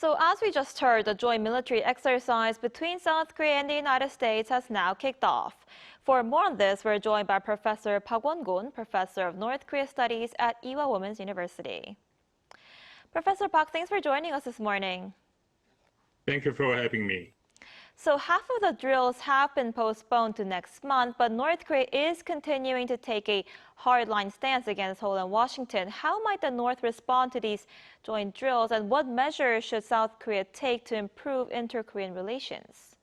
So as we just heard, the joint military exercise between South Korea and the United States has now kicked off. For more on this, we're joined by Professor Park Won-gon, Professor of North Korea Studies at Ewha Womans University. Professor Park, thanks for joining us this morning. Thank you for having me. So half of the drills have been postponed to next month, but North Korea is continuing to take a hardline stance against Seoul and Washington. How might the North respond to these joint drills, and what measures should South Korea take to improve inter-Korean relations?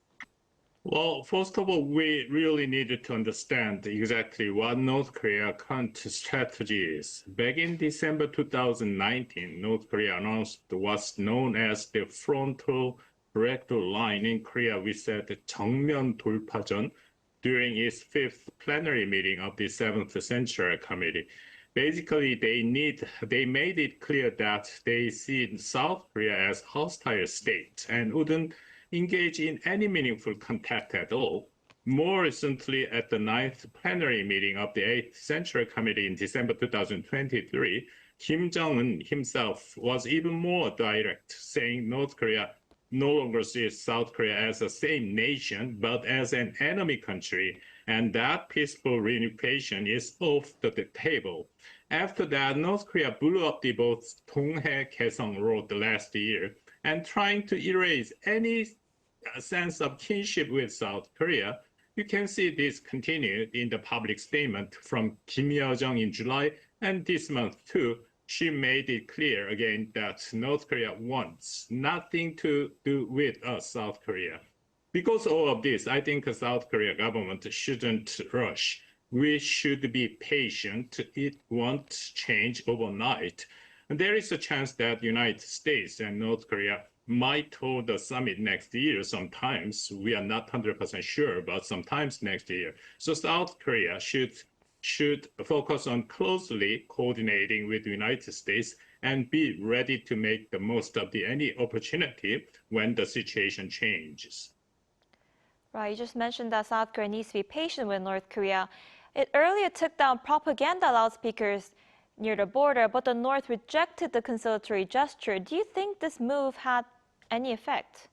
Well, first of all, we really needed to understand exactly what North Korea's current strategy is. Back in December 2019, North Korea announced what's known as the frontal breakthrough line in Korea. We said 정면 돌파전 during its fifth plenary meeting of the 7th Central Committee. Basically, they made it clear that they see South Korea as hostile state and wouldn't engage in any meaningful contact at all. More recently, at the 9th plenary meeting of the 8th Central Committee in December 2023, Kim Jong-un himself was even more direct, saying North Korea no longer sees South Korea as the same nation, but as an enemy country, and that peaceful reunification is off the table. After that, North Korea blew up the both Donghae-Kaesong Road last year, and trying to erase any sense of kinship with South Korea. You can see this continued in the public statement from Kim Yo-jong in July, and this month too, she made it clear again that North Korea wants nothing to do with us, South Korea. Because of all of this, I think the South Korea government shouldn't rush. We should be patient. It won't change overnight. And there is a chance that the United States and North Korea might hold the summit next year sometimes. We are not 100% sure, but sometimes next year. So South Korea should focus on closely coordinating with the United States and be ready to make the most of any opportunity when the situation changes. Right, you just mentioned that South Korea needs to be patient with North Korea. It earlier took down propaganda loudspeakers near the border, but the North rejected the conciliatory gesture. Do you think this move had any effect?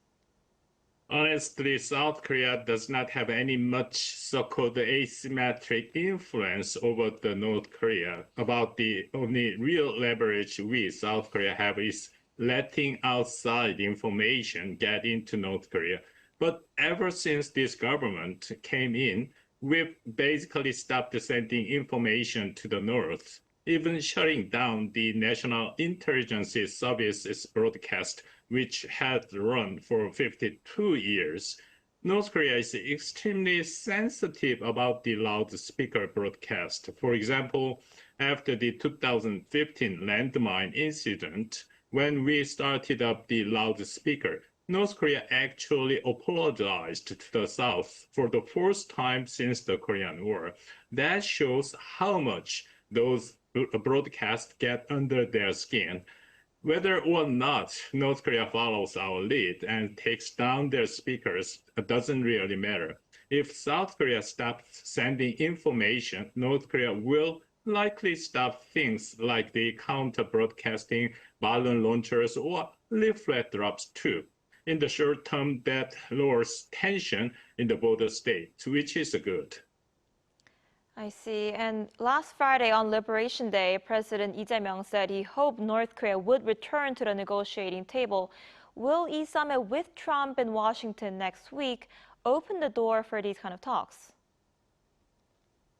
Honestly, South Korea does not have any much so-called asymmetric influence over the North Korea. About the only real leverage we, South Korea, have is letting outside information get into North Korea. But ever since this government came in, we've basically stopped sending information to the North, even shutting down the National Intelligence Service's broadcast, which had run for 52 years. North Korea is extremely sensitive about the loudspeaker broadcast. For example, after the 2015 landmine incident, when we started up the loudspeaker, North Korea actually apologized to the South for the first time since the Korean War. That shows how much those broadcasts get under their skin. Whether or not North Korea follows our lead and takes down their speakers doesn't really matter. If South Korea stops sending information, North Korea will likely stop things like the counter-broadcasting, balloon launchers, or leaflet drops too. In the short term, that lowers tension in the border states, which is good. I see. And last Friday on Liberation Day, President Lee Jae-myung said he hoped North Korea would return to the negotiating table. Will Lee's summit with Trump in Washington next week open the door for these kind of talks?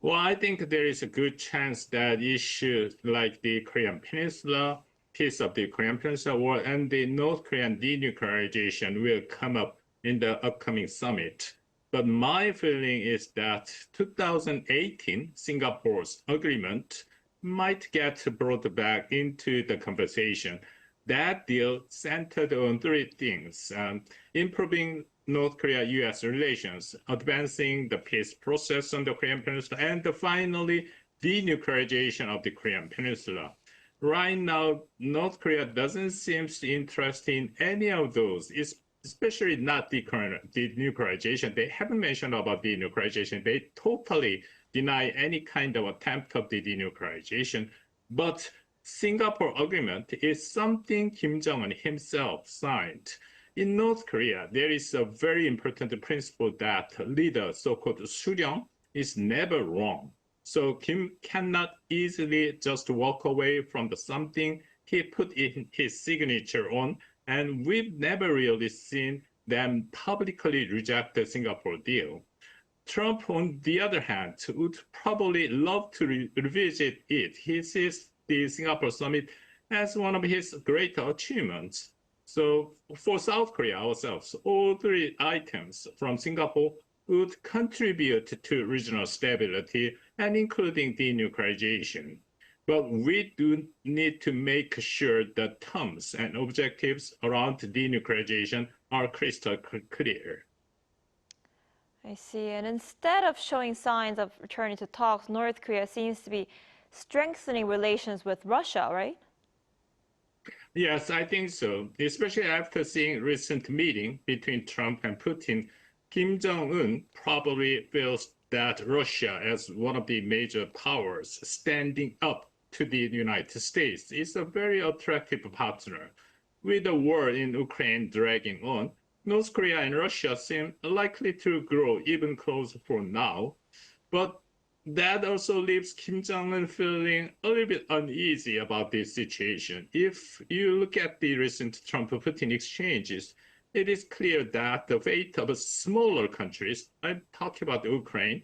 Well, I think there is a good chance that issues like the Korean Peninsula, peace of the Korean Peninsula, and the North Korean denuclearization will come up in the upcoming summit. But my feeling is that 2018 Singapore's agreement might get brought back into the conversation. That deal centered on three things: improving North Korea-US relations, advancing the peace process on the Korean Peninsula, and finally, denuclearization of the Korean Peninsula. Right now, North Korea doesn't seem interested in any of those, especially not denuclearization. They haven't mentioned about denuclearization. They totally deny any kind of attempt of the denuclearization. But Singapore Agreement is something Kim Jong-un himself signed. In North Korea, there is a very important principle that leader, so-called 수령, is never wrong. So Kim cannot easily just walk away from the something he put in his signature on, and we've never really seen them publicly reject the Singapore deal. Trump, on the other hand, would probably love to revisit it. He sees the Singapore summit as one of his great achievements. So for South Korea ourselves, all three items from Singapore would contribute to regional stability and including denuclearization. But we do need to make sure the terms and objectives around denuclearization are crystal clear. I see. And instead of showing signs of returning to talks, North Korea seems to be strengthening relations with Russia, right? Yes, I think so. Especially after seeing recent meeting between Trump and Putin, Kim Jong-un probably feels that Russia, as one of the major powers standing up to the United States, is a very attractive partner. With the war in Ukraine dragging on, North Korea and Russia seem likely to grow even closer for now. But that also leaves Kim Jong-un feeling a little bit uneasy about this situation. If you look at the recent Trump-Putin exchanges, it is clear that the fate of smaller countries, I'm talking about Ukraine,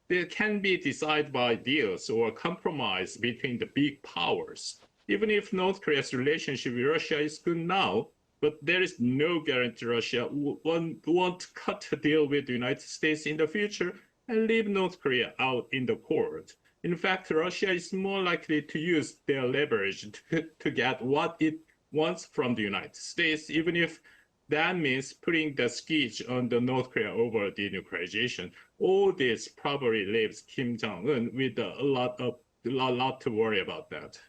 they can be decided by deals or compromise between the big powers. Even if North Korea's relationship with Russia is good now, but there is no guarantee Russia won't cut a deal with the United States in the future and leave North Korea out in the court. In fact, Russia is more likely to use their leverage to get what it wants from the United States, even if that means putting the squeeze on the North Korea over denuclearization. All this probably leaves Kim Jong-un with a lot to worry about that.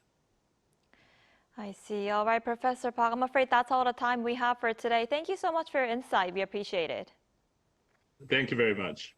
I see. All right, Professor Park, I'm afraid that's all the time we have for today. Thank you so much for your insight. We appreciate it. Thank you very much.